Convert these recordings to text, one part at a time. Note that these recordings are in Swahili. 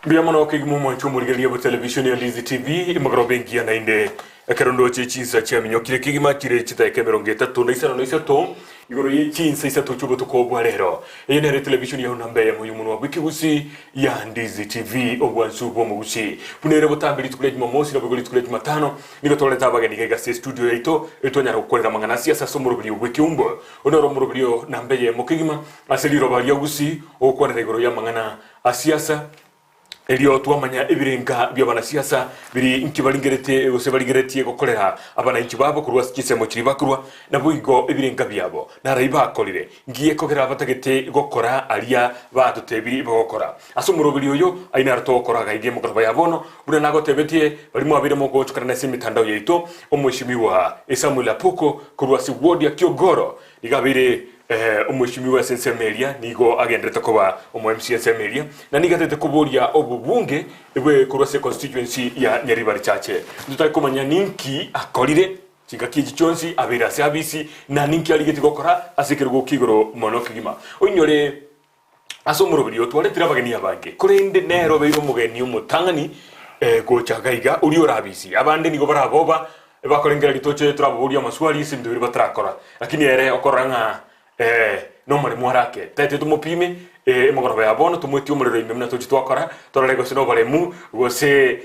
Biamono kigmu mwanchu murigelia bu television ya Ndizi TV imagrobengia na inde akarondo chinsa cha minyokire kigima kire chita ekemerongeta to naisa to igoro ye chinsa isa to chubo to ko bwarero ene television ya unambe ya muyumuntu wa bikigusi ya Ndizi TV obwansu bo mugusi punere butambiri tukule Jumamosi na bugoli tukule Jumatano nigo toleta bagani ga studio yaito etonyara gukorera mangana siasa somurubiri Ekeumbu onoro murubiri nambe ya mukigima aseliro bari gusi okwanira igoro ya mangana asiasa Elio tuamanya ebirenga by'abana siasa biri nkibalingerete usebalingerete gukorera abana inkibabo kurwa sikisemo kiribakurwa nabo igo ebirenga byabo narayiba akolire ngiye kogera abatagete gukora alia batutebiri bokora asumurubiri oyo aina artokora gaige mukoroba yabono bure nago tebetie barimo abire mo gochukana na simitandao yeito omweshimiwa Samuel Apoko kurwa si ward ya Kiogoro igabire umweshimiwa Sensemelia nigo agendete kuba MCA Sensemelia na nigatete kuboria obubunge ebwe kurwase constituency ya Nyaribari Chache tutakomanya ninki akolire chingakiji chonsi abira service na ninki aligeti gukora asikirwo kigoro mono kigima onyore asomurubiri otwaretira bageni abange kurinde nero beiro mugeni umutangani gochagaiga uri orabisi abande nigo baraboba bakorengera gitoche turaburia maswali sindu biri batarakora lakini ere okoranga no mari mwarake tete tumupime emogoroba yabono tumweti umuriro imemna twakora torarego sino baremu gose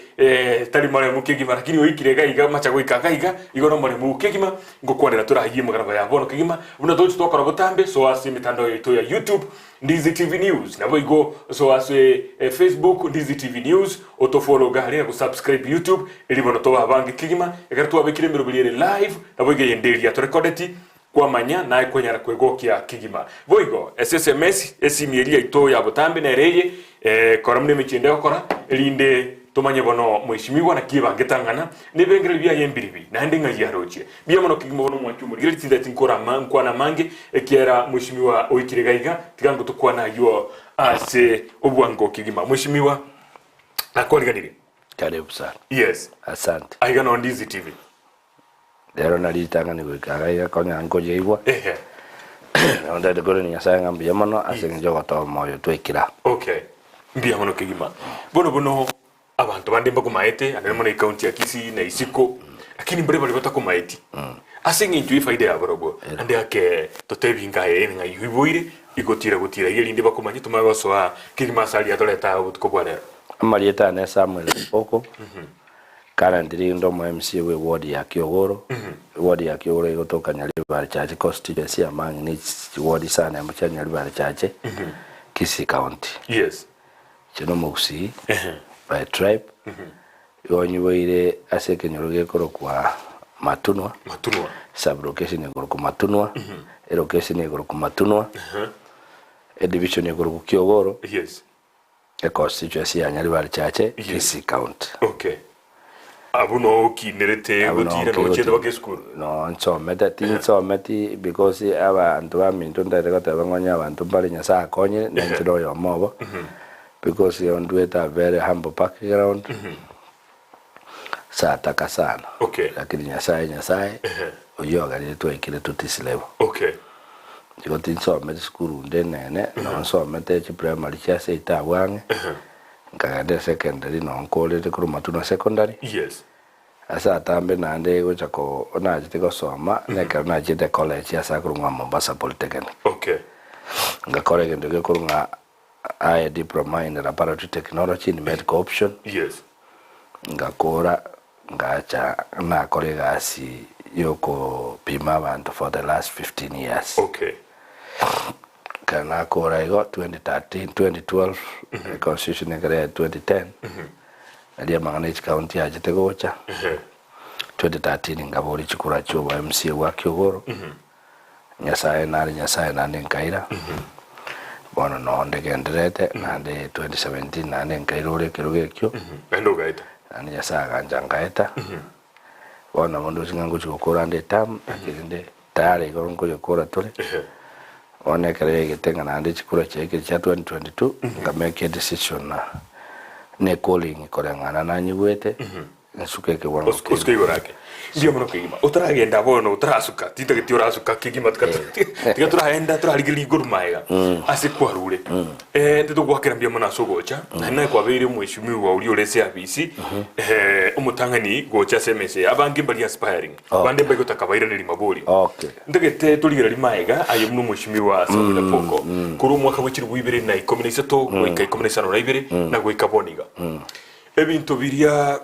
tari maremu kigima lakini oikirega iga machago ikagaiga igoro maremu kigima ngokwanira turahiye mogoroba yabono kigima buna twakora butambe so asi mitandao yetu ya YouTube Ndizi TV News nabo igo so asi Facebook Ndizi TV News otofollow gari na subscribe YouTube ili bono to abange kigima egartu abikire mirubiri live nabo iga yenderi ya recordeti kwa manya na kwenya kwegokia kigima voigo SSMS esimiria ito ya butambe na reye koramne michende okora elinde tomanye bono mwishimiwa na kiba ngetangana nebengere bya yembiribi na ndinga yaroche bya mono kigima bono mwachumu gire tinda tinkora kwa na mange ekiera mwishimiwa oikirigaiga tigango tukwana yo ase obwango kigima mwishimiwa akoliganire karibu sana. Yes, asante aiga no Ndizi TV Dero nalitanga ni kwikagaiga konya ngoje igwa na ndade gore ni asanga mbia mono asenjo goto moyo twekira. Okay, mbia mono kigima bono abantu bande mbakumaete anene mono county ya Kisii na Isiko lakini mbere bali batakumaeti asenga inju faida ya borobo ande ake totebinga nga yuiboire igotira yeli ndi bakumanye tumagosoa kigima sali atoleta utkobwanero amalieta na Samuel Apoko currently ndo MCA we ward ya Kiogoro ward ya Kiogoro igotoka Nyaribari Chache Constituency among ni ward sana ya Nyaribari Chache Kisii County. Yes, chino mugusi by tribe yonyiweire asekenyoroge koro kwa matunwa sub location egoro ku matunwa location egoro ku matunwa division egoro ku Kiogoro. Yes, a constituency ya Nyaribari Chache Kisii County. Okay, abuno kinerete gotira no chede bakeskuru no nsometi because abantu bamintu ndere gotabanganya abantu bali nyasa akonye nentiro yo mobo because you do it a very humble background sataka sana. Okay, lakini nyasaye oyoga ni twekire tutisilevo. Okay, Digo tinsometi skuru ndenene no nsomete chi primary chase itawange ngade secondary no college kuru matuna secondary. Yes, asa tambe nande gochako onajite gosoma neka najite college ya sakuru ngwa Mombasa Polytechnic. Okay, ngakore ngende kuru nga I diploma in laboratory technology in medical option. Yes, ngakora ngacha na kolega asi yoko pima abantu for the last 15 years. Okay, kana kora igo 2013 2012 constitution ngare 2010 adia manganage county ya Jitegocha 2013 ngabori chikura cho wa MCA wa Kiogoro nyasaye nani nkaira bono no ndegenderete nande 2017 nande nkairore kiruge kyo endo gaita ani nyasaye ganjangaeta bono mundu singango chikura nde tam akinde tayari gorongo yokora tole one kare getenga nande chikura cheke cha 2022 ngameke decision na ne calling korengana na nyigwete nsukeke wangu uske yorake ndio muno kigima utaragenda bono utarasuka titagiti urasuka kigima tiga turaenda turarigiri iguru maiga ase kwarure ndito gwakira mbia muno asogocha na kwa beire mwishimi wa uri urese abisi umutangani gocha semese abangi bali aspiring bande bago takabaira ni mabori ndegete turigira rimaiga ayo muno mwishimi wa Samuel Apoko kuri umwaka w'ikiri w'ibere na 13 gwika 15 na ibere na gwika boniga ebintu biria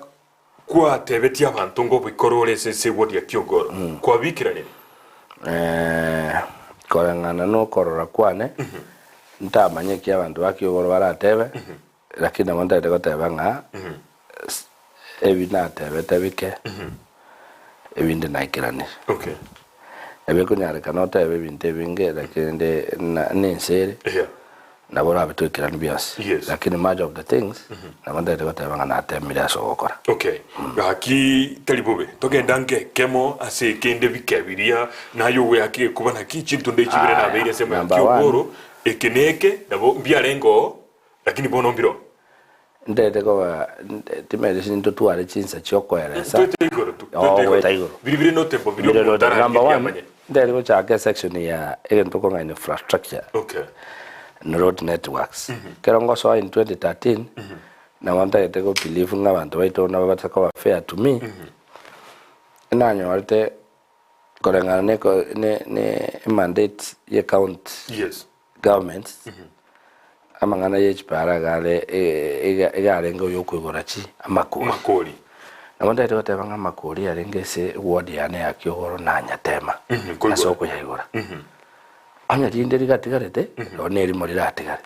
kwa tebeti abantu ngo bikorore sese wodi akiyogoro kwa bikirane korangana no korora kwane ntamanye ki abantu bakiyogoro baratebe lakini amanda ndeko tebanga ebina tebeke ebinde naikirane ebe kunyare kanota ebe binte binge lakini nensere nabora abitwikirana byose lakini much of the things namanda ndeko tebanga natemira so gukora haki talibobe togenda nke kemo ase kende bikebiria nayo we haki kubana kicintu ndekibire na beire sema yakiyogoro ekeneke nabo mbiarengo lakini bono mbiro ndete ko timere sinto tuare chinsa chokweresa biribiri no tempo video number 1 ndete ko chake section ya egento ko ngine infrastructure road networks kerongo so in 2013 na wanta ete ko believe ngabantu baito na babataka wa fair to me nanyo alte korengana ne mandate ye count government amangana ye chipara gale egarengo yokugorachi amakori na wanta ete ko tebanga amakori arengese ward yane yakiyogoro na nyatema asoko yayigora anya dinde rigatigarete oneri morira atigare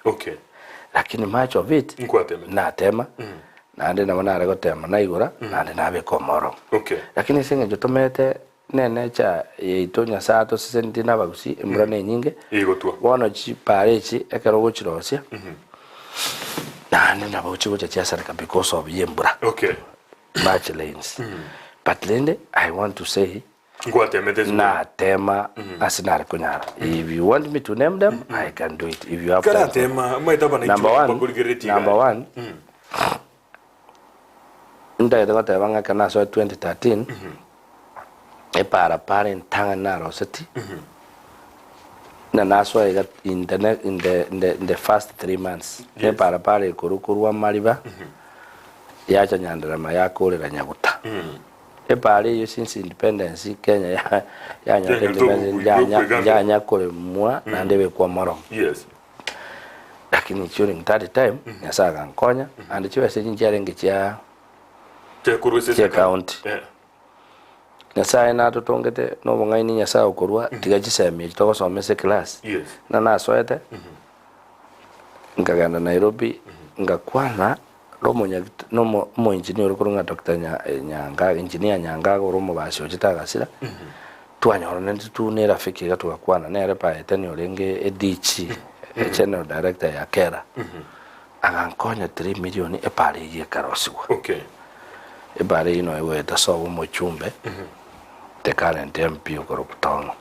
lakini much of it na tema nande nabona arego tema na igura nande nabe komoro lakini singe jotomete nene cha itonya sato sendi nabagusi embrane nyinge igotwa wono chi parechi ekero gochirosia nande nabaguchi gocha chiasara because of yembura match lanes but lende I want to say na tema asinare kunyara. If you want me to name them, I can do it. If you have number one, ndayedwa tebanga kana so 2013 e para ntanga na roseti na naso in the first 3 months e para kurukurwa mariba ya chanyandara mayakorera nyaguta pare yo since independence Kenya ya nyakole mwa na ndebe kwa moro lakini during that time yasaga nkonya and chiwe sinjirenge cha county nyasaye na tutongete no bongaini nyasa okorwa tigachiseme toko somese class na soete ngagana Nairobi ngakwana no engineer kurunga Dr. Nyanga engineer Nyanga urumo basho chitagasira twanyorane tu rafiki gatukakwana nere pa etani orenge edichi general director ya Kera agankonya 3 million epare ye karoswa epare ino ewe taso mo chumbe the current MP ukoruptongo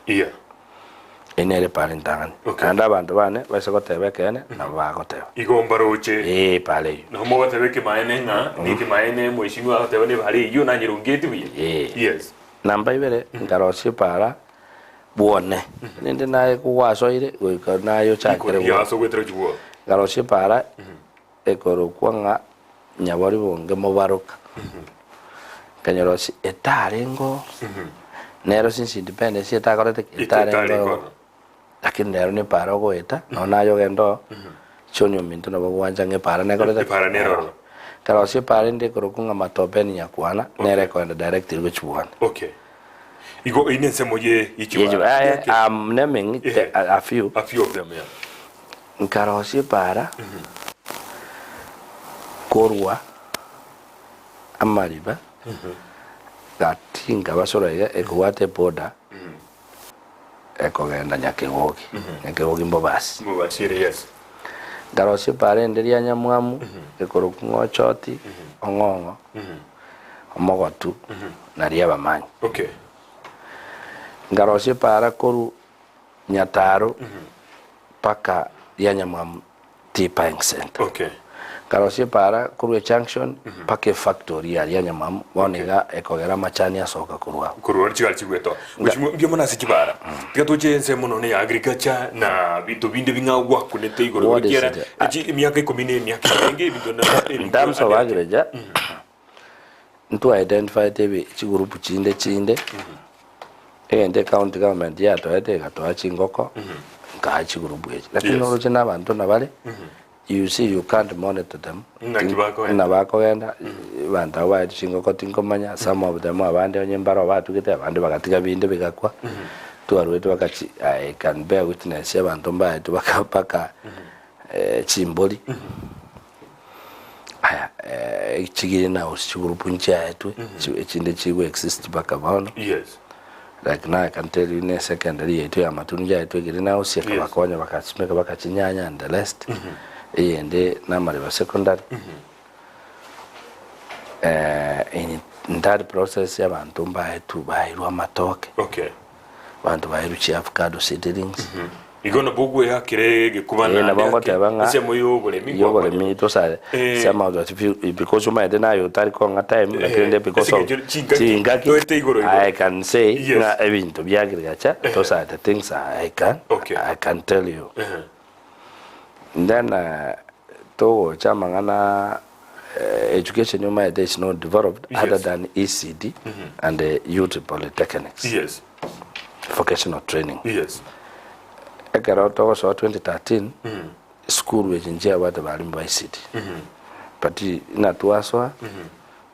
enere pale ndangani kanda abantu bane base gotebekene na bagoteba igombaroche pale no mo batebeke maene nga niki maene mwishimwa gotebane bari yo na nyirungeti biye namba ibere ngaroche para buone ninde naye kuwasoire goika nayo chakere yaso gwetero juwo ngaroche para ekoro kwanga nyabari bonge mobaruka kanyaroche etarengo nero since independence etakorete etarengo lakini nero ni para goeta no nayo gendo chonyo mintu no bwanja nge para ne korete para nero karo si para ndi kurukunga matope ni yakwana nere ko direct which one igo inense moye ichiwa I'm naming a few of them karo si para korwa amariba gatinga basorega ekwate border ekogenda nyakegogi mbobasi yes garosi pare nderia nyamwamu ekorokungo choti ongongo omogotu naria bamanyi garosi para koru nyataro paka ya nyamwamu tipang center karosie para kurwe junction pake factory ya nyamam woniga ekogera machani asoka kurwa chigali chigweto mbyo mona sikibara gatoje nse muno ne agriculture na bintu binde bingagwa kunete igoro bikiera imyaka 10 imyaka ingi bintu na in terms of agriculture ntu identify tebe chigurupu chinde ende county government ya toete gatoa chingoko ka chigurupu lakini oroje nabantu nabale you see you can't monitor them na bako enda banda wa chingoko tinkomanya some of them abande onyembaro batugite abande bagatiga binde bigakwa tuarwetu bakachi I can bear witness abantu mbaye tubakapaka chimboli chigiri na usichugurupu nchi yetu chinde chigo exist baka bono yes like now I can tell you in a secondary yetu ya matunja yetu giri na usi akabakonya bakasimeka bakachinyanya and the rest ende na mali ba secondary in that process ya bantu mbaye tu bayirwa matoke okay bantu bayiruchi avocado seedlings igona bugwe yakirege kubana na bongo tabanga ese moyo bole mi to sa some of that because you might na you tari konga time lakini because of chinga I can say na ebintu byagirgacha to sa the things I can tell you then to chamangana education you might is not developed other than ECD and the youth polytechnics yes vocational training yes Ekeroto so 2013 school which njia watu balimu by city but ina tuaswa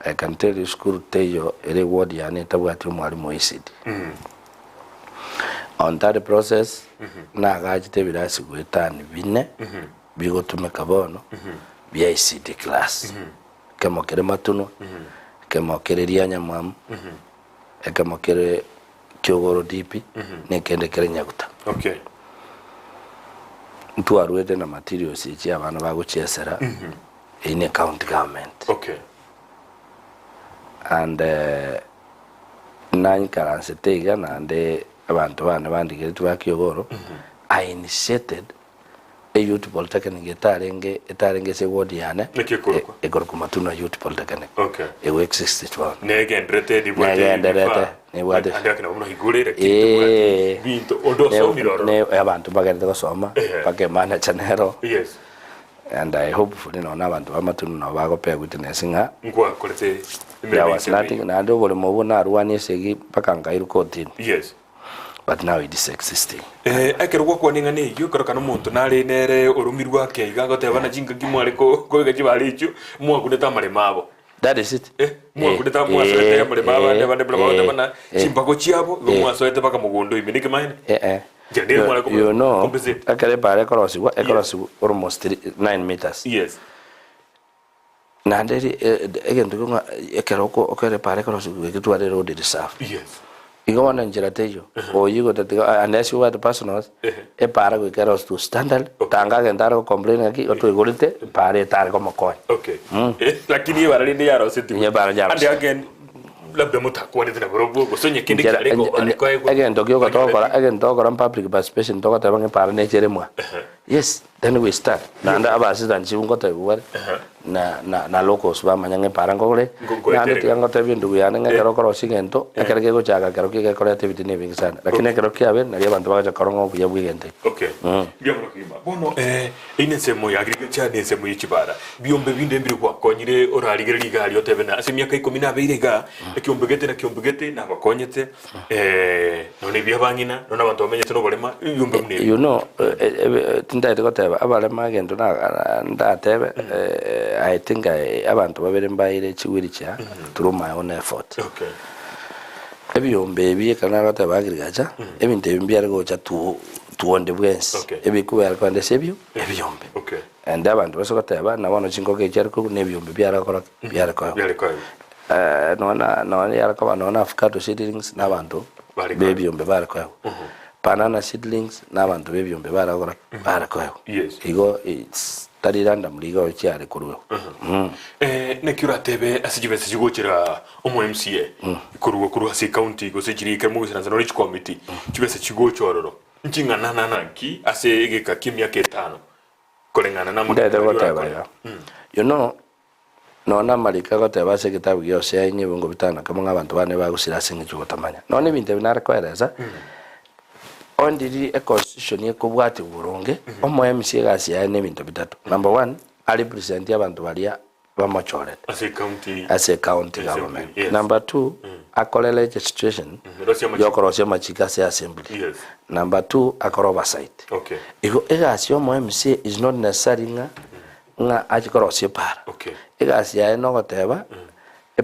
I can tell you school teyo ele ward yani tabwati mwalimu wa city on that process na gaji tebirasi gwetani bine bigo tumekabono bya ICT class kama kere matuno kama kere rianya mam kama kere kyogoro dipi nekende kere nyaguta okay tuarwete na materials ichi abana baguchesera in county government okay and nine currency tega na ande abantu bana bandigere tubakiyogoro I initiated a youth polytechnic etarenge se ward yana ekorko matuna youth polytechnic okay e work 61 negendrete dibwate ne wade andakina uno higurira kitu bintu odo so miroro ne abantu bagende gosoma pake mana chanero yes and I hope for abantu bamatunu na bago pe witnessinga ngwa kolete there was nothing na ndo bole mobona ruani segi paka ngairu kotin yes but now it is existing akerwa kwa ninga ne yo karoka no muntu nari nere orumirwa ke igago te bana jinga gimwale ko gaji balichu mwa kuneta mare mabo that is it mwa kuneta mwa soete mare mabo ne bana bana chimbako chiabo mwa soete paka mugondo imenike maine you know akare pare cross almost 9 meters yes na nderi egento ekeroko okere pare cross getware road reserve yes igona njira teyo o yigo tatiga unless you were personal para go keros to standard tanga gendaro complain aki oto igorite pare tar como coin okay lakini barali ndi yaro siti ye bara jaro and again labda mutakwa ndina robo gosonye kindi kalego aliko again tokyo ko tokora again tokora public participation tokora tabange para ne cheremwa yes then we start na anda abasidan chibungo tabuwar na locals ba manyange para ngole na ando tiango tabi ndugu yana ngero koro sigento akereke go chaga kero ke creativity ne bingsana lakini kero kia ben na yabantu baga korongo buya bwigente okay byamro kiba bono ine semo ya agriculture ne semo yichibara biombe binde mbiri kwa konyire orarigere ligali otebena asemia kai 12 ga kiombegete na bakonyete none byabangina none abantu bamenyete no bolema biombe mune you know tindaite goteba abale magento na ndatebe I think abantu babere mbaire chiwiri cha through my own effort okay ebyombe kana gata bagirigacha ebinte bimbyare gocha tuonde bwensi ebikuba kwande sebyo ebyombe okay and abantu basokoteba na bano chingo ke chariko nebyombe byara ko no yara ko no avocado seedlings na bantu bebyombe bara ko banana seedlings na bantu bebyombe bara ko yes igo it's tari random ligo cyari kuruwe ne kiratebe asijibe sigochira omo MCA kuruwa si county go sejiri kermo gusana no rich committee kibese kigochororo nchinga nana nanki ase egeka kimya ke 5 kolengana na ndete goteba you know nona malika goteba se kitabu gyo se inye bongo bitana kama abantu bane bagusira singe chugotamanya none binte binara kwereza ondiri a constitution yekubwati burunge omo MC gasi ya ne bintu bitatu. Number 1 ali present abantu balia bamachorete as a county government. Yes. Number 2 akole legislation yokorosia machika se assembly. Yes. Number 2 akoro oversight. Okay. Iko egasi omo MC is not necessary nga achikorosia para. Okay. Egasi ya no goteba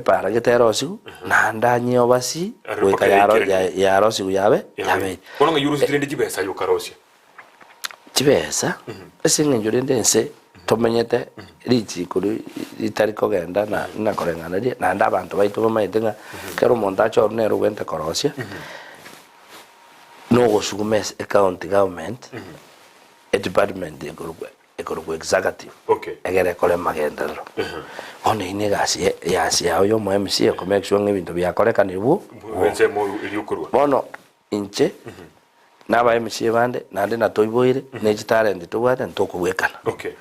para giterosigu na ndanyi obasi weka yarosigu yabe kono yuru sitrende chibesa yo karosia chibesa esinge njurende nse tomenyete richi kuri itari kogenda na korengana ri na nda abantu baitu bamaitenga kero montacho nero wente korosia no gosugumes county government a department ekorugwe executive. Okay. Egere kole magendero one ine gasi ya yo mo MC ko make sure ngibintu byakoreka nibu wenze mo iliukurwa bono inche naba MC bande nande na toiboire ne talent to wata ntokubwekana. Okay.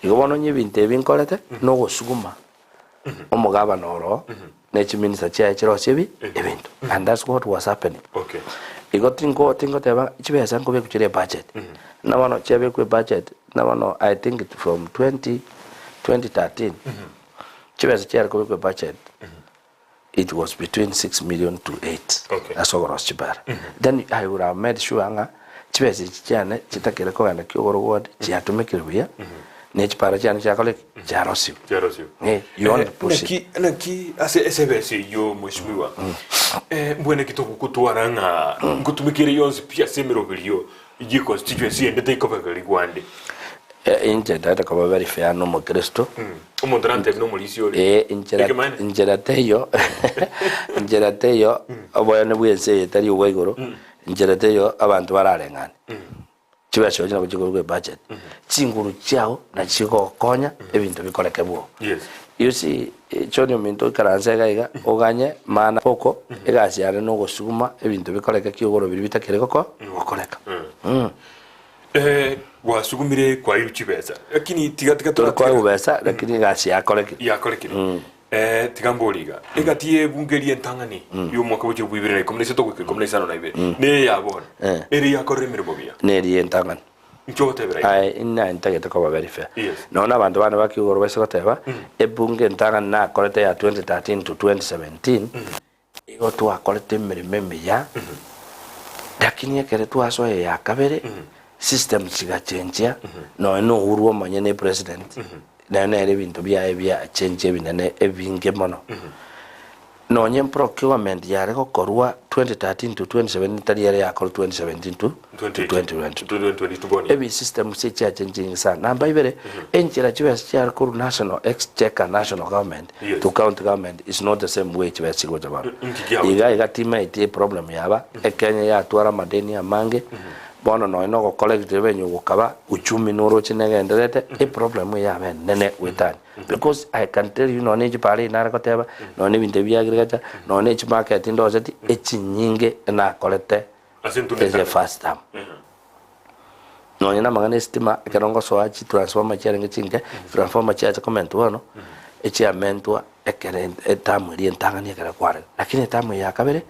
Igo bono nyibinte binkorete no gosuguma omugaba noro ne chiminisa cha chiro chibi ebintu and that's what was happening. Okay. Igo tingo teba chibesa ngobe kuchire budget na bono chebe ku budget na bono I think it from 2013 chibesa chare ku budget it was between 6 million to 8. Okay. That's what was chibar. Then I would have made sure nga chibesa chiane chitakere ko anda kyogoro ward chiatumekire buya ne chipara chiane chakole charosio you want to push it naki asebese yo mheshimiwa mbwene kitoku kutwaranga ngutumikire yonse pia semero bilio yi constituency ndete ikobagari gwande inje data ko very fair no mo Kristo umondrante no mulisio injera teyo aboyane bwense tari uwegoro injera teyo abantu bararengana chibasho cyane kugikorwe budget chinguru cyao na chiko konya ebintu bikoleke bwo. Yes. You see chonyo minto karanze gaiga oganye mana poko egasi yare no gosuma ebintu bikoleke kyogoro biri bitakere ko okoleka wasugumire kwa yuchibeza lakini tigatika kwa ubesa lakini gasi yakoleke tigamboliga egatie bungerie ntangani yo mwaka wo chibwibire komunise to komunise no naibe ne yabona eri yakoremere bobia ne eri ntangani nchote bira ai inna intagete ko very fair nona abantu bana bakigoro bese goteba ebunge ntangani na kolete ya 2013 to 2017 igo twakolete mirime ya lakini ekere twaso ya kabere system chigachenjia no uruo manyene president na ere bintu bya change binene ebinge mono no nyem procurement yare ko korwa 2013 to 2017 tari yare yakol 2017 to 2020 ebi system se cha changing sana namba ibere enchira chiwe cha ko national exchequer national government to county government is not the same way chiwe sigo jaba iga tima ite problem yaba ekenya ya twara madeni ya mange bono no go collect revenue gukaba uchumi noro chinegenderete a problem ya ben nene witani because I can tell you no need pare na rakoteba no ne binde bya agriculture no ne market ndo zati echinyinge na kolete as a first time no nyina magane estima kerongo so achi transformer chirenge chinge transformer cha comment wono echi amentwa ekere etamu ri entangani ekere kware lakini etamu ya kabere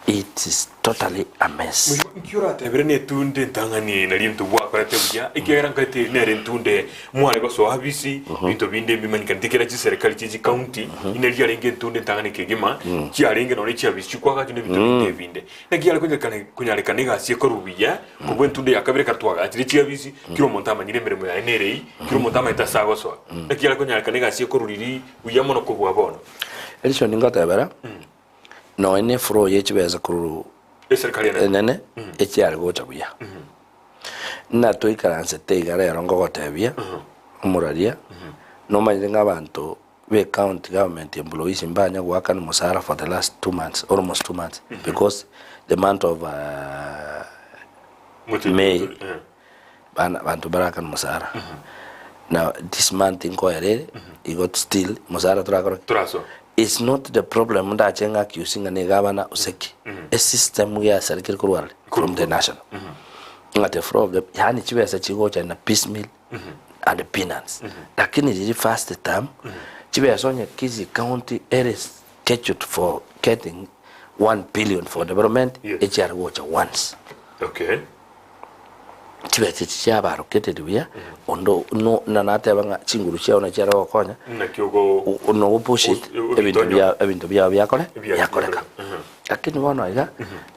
it is totally a mess. Mkiura tebere ne tunde ntangani na limtu bwa kwa tebuya ikera ngate ne rentunde mwana ko so habisi bintu binde bimani kan tikera ci serikali ci county ina ria renge tunde ntangani kegima ci arenge no ne ci habisi kwa ka tune bintu binde na giala ko kan kunyale kaniga si ko rubiya ko bwen tunde yakabere katwa ati ci habisi kiro montama nyire meremo ya nerei kiro montama itasago so na giala ko nyale kaniga si ko ruriri uyamono ko bwa bono elishon ngata bara no ene fro yechibeza kuru serikali nene echiari gocha buya na to ikaranse te igare rongo gotebia umuraria no manyenga abantu we county government employees imbanya gwaka no musara for the last 2 months almost 2 months because the month of May bantu baraka no musara now this month inquiry he got still musara traso. It's not the problem that chenga accusing ne governor useki a system we are circular from the national ngate from the yani chiwesa chigocha na piecemeal and peanuts. Lakini the first term, Chibesonya Kisi County is scheduled for getting 1 billion for development. HR watch once. Okay. Chibechichaba allocated we ondo no nanate banga chinguru chia ona chera okonya. Na kyogo no push it ebintu bya yakoleka. Lakini bono iga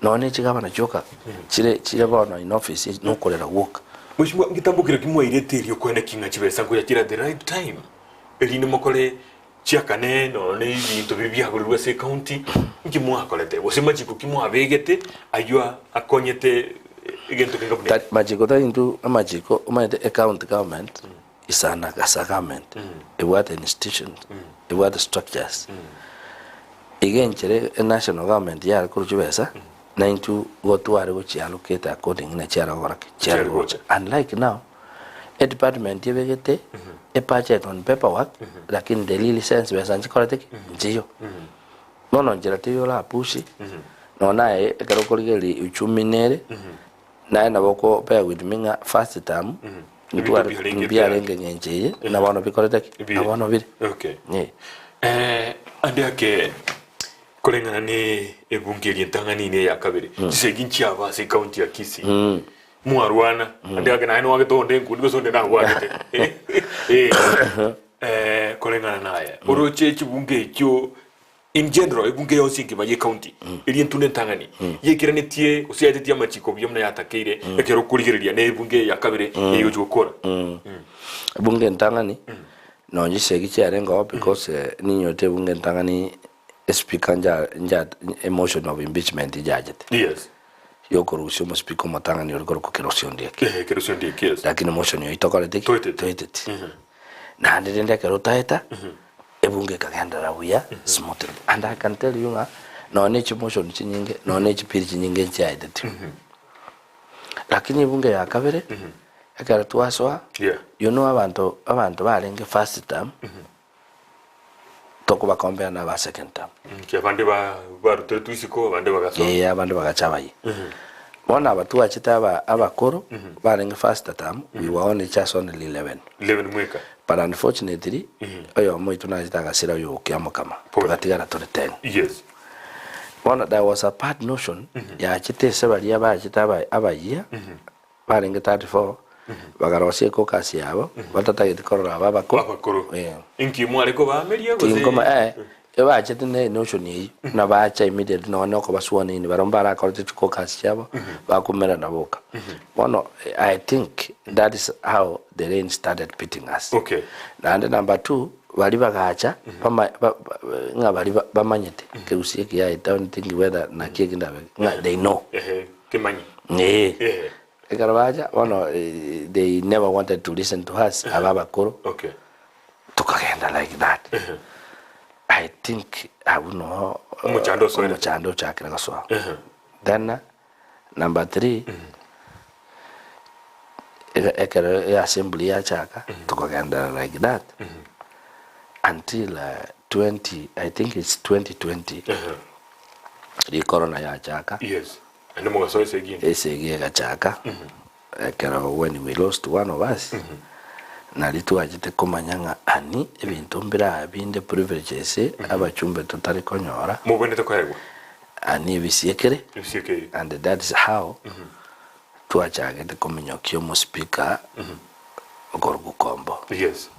none chigaba na choka. Chire bono in office no kolera work. Mheshimiwa ngitambukira kimwe ireterio kwene kinga chibesa ngo yakira the right time. Elini mokole chiakane no ne bintu bibyagurirwe se county ngimwa kolete. Bosema chiko kimwa abegete ayua akonyete igento kinga bune. Majiko ta into majiko umaite account government isana kasa government. What institution. What structures. Again chere national government ya kuruchibesa. Na into go to where which allocate according na chara work. Unlike now, a department yevegete a budget on paperwork, lakini the license we sanchi korate njiyo. No njiratiyo la pushi. No nae karokoligeli uchumi nere. Nae na boko paya with minga first term. Nituwa mbia renge njenje na wano bikorate na wano bide. Okay. Ande ake kolengana ne ebungeri ntangani ne yakabere seginchi aba se county ya Kisii muarwana ande agana ino wagetonde nkundi sonde na wagete kolengana naye oroche chibunge kyo in general ebunge yonse ngibaye county eri ntune ntangani yekiranetie usiyatetie amachiko byomna yatakeire ekero kurigereria ne ebunge yakabere eyo jokora ebunge ntangani no njisegichi arenga because ninyote ebunge ntangani speaker nja emotion of impeachment ijajete. Yes. Yoko rusio mo speaker matanga ni orikoro ko kerosyon dieke. Kerosyon dieke. Yes. Lakini emotion yo itokale tiki. Toitet. Na ndende kero taeta. Ebunge kagenda rawia smoothly. And I can tell you no nechi emotion chinyinge, no nechi piri chinyinge nchaidete. Lakini ebunge ya kabere. Akara tuaswa. Yeah. You know abantu balenge first term. Toko bakombea na ba second term. Abandi ba rutetuisiko abandi bagaso. Abandi bagachabayi. Bona abatu achita abakoro barenga first term we were only just only 11 mweka. But unfortunately ayo mo itunazita gasira yo kiamo kama. Tugatigara to 10. Yes. Bona there was a part notion ya achite sebali aba achita abayia barenga 34 bagarose ko kasi yabo batatagite korora abakoro inki mwale ko bameria ko ingoma eba achete ne notion yi na baacha immediately no ko baswana ni barombara korite ko kasi yabo bakumera naboka one I think that is how the rain started beating us. Okay. And number 2 bali bagacha nga bali bamanyete ke usiye ya don't think whether na kiginda they know kemanyi Ekarabaja, they never wanted to listen to us. Ababakoro. Okay. Tukagenda like that. I think I would know. Muchando chakra kaswa. Then number 3. Ekara assembly ya chaka. Tukagenda like that. Until 20, I think it's 2020. The corona ya chaka. Yes. And the more so is again. Chaka. When we lost one of us, Nalitu ajite komanyanga ani ebintu mbira binde privileges abachumbe tutari konyora. Mubende tokwego. Ani bisiekere. And that is how tuachagete komenyokyo mo speaker Gorgu Kombo. Yes.